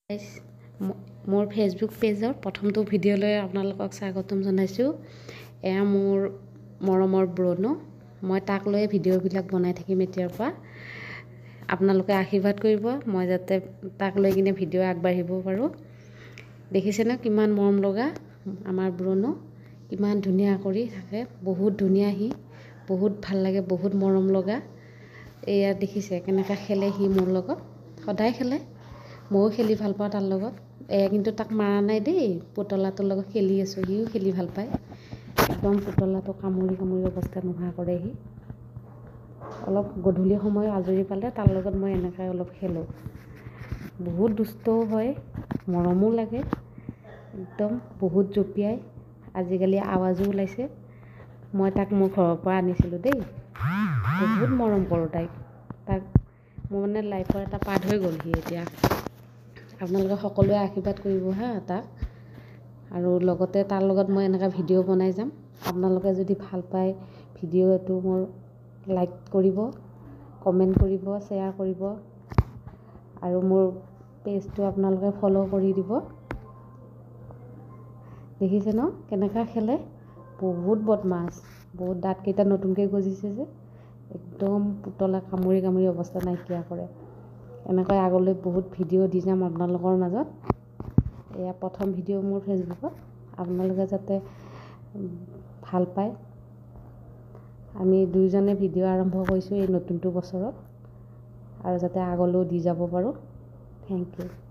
মোৰ ফেচবুক পেজৰ প্ৰথমটো ভিডিঅ'লৈ আপোনালোকক স্বাগতম জনাইছোঁ। এয়া মোৰ মৰমৰ ব্ৰনো। মই তাক লৈয়ে ভিডিঅ'বিলাক বনাই থাকিম এতিয়াৰ পৰা। আপোনালোকে আশীৰ্বাদ কৰিব, মই যাতে তাক লৈ কিনে ভিডিঅ' আগবাঢ়িব পাৰোঁ। দেখিছেনে কিমান মৰম লগা আমাৰ ব্ৰনো, কিমান ধুনীয়া কৰি থাকে, বহুত ধুনীয়া সি, বহুত ভাল লাগে, বহুত মৰম লগা। এয়া দেখিছে কেনেকৈ খেলে সি মোৰ লগত, সদায় খেলে। ময়ো খেলি ভাল পাওঁ তাৰ লগত। কিন্তু তাক মাৰা নাই দেই, পুতলাটোৰ লগত খেলি আছোঁ, সিও খেলি ভাল পায়। একদম পুতলাটো কামুৰি অৱস্থা নোহোৱা কৰে সি। অলপ গধূলি সময় আজৰি পালে তাৰ লগত মই এনেকৈ অলপ খেলোঁ। বহুত দুষ্টও হয়, মৰমো লাগে, একদম বহুত জঁপিয়াই। আজিকালি আৱাজো ওলাইছে। মই তাক মোৰ ঘৰৰ পৰা আনিছিলোঁ দেই, বহুত মৰম কৰোঁ তাক মোৰ মানে লাইফৰ এটা পাৰ্ট হৈ গ'ল সি এতিয়া। আপোনালোকে সকলোৱে আশীৰ্বাদ কৰিব হা তাক। আৰু লগতে তাৰ লগত মই এনেকৈ ভিডিঅ' বনাই যাম। আপোনালোকে যদি ভাল পায় ভিডিঅ'টো মোৰ লাইক কৰিব, কমেণ্ট কৰিব, শ্বেয়াৰ কৰিব আৰু মোৰ পেজটো আপোনালোকে ফ'ল' কৰি দিব। দেখিছে ন কেনেকৈ খেলে, বহুত বদমাছ, বহুত দাঁতকেইটা নতুনকৈ গজিছে যে, একদম পুতলা কামুৰি অৱস্থা নাইকিয়া কৰে। এনেকৈ আগলৈ বহুত ভিডিঅ' দি যাম আপোনালোকৰ মাজত। এয়া প্ৰথম ভিডিঅ' মোৰ ফেচবুকত, আপোনালোকে যাতে ভাল পায়। আমি দুয়োজনে ভিডিঅ' আৰম্ভ কৰিছোঁ এই নতুনটো বছৰত, আৰু যাতে আগলৈও দি যাব পাৰোঁ। Thank U.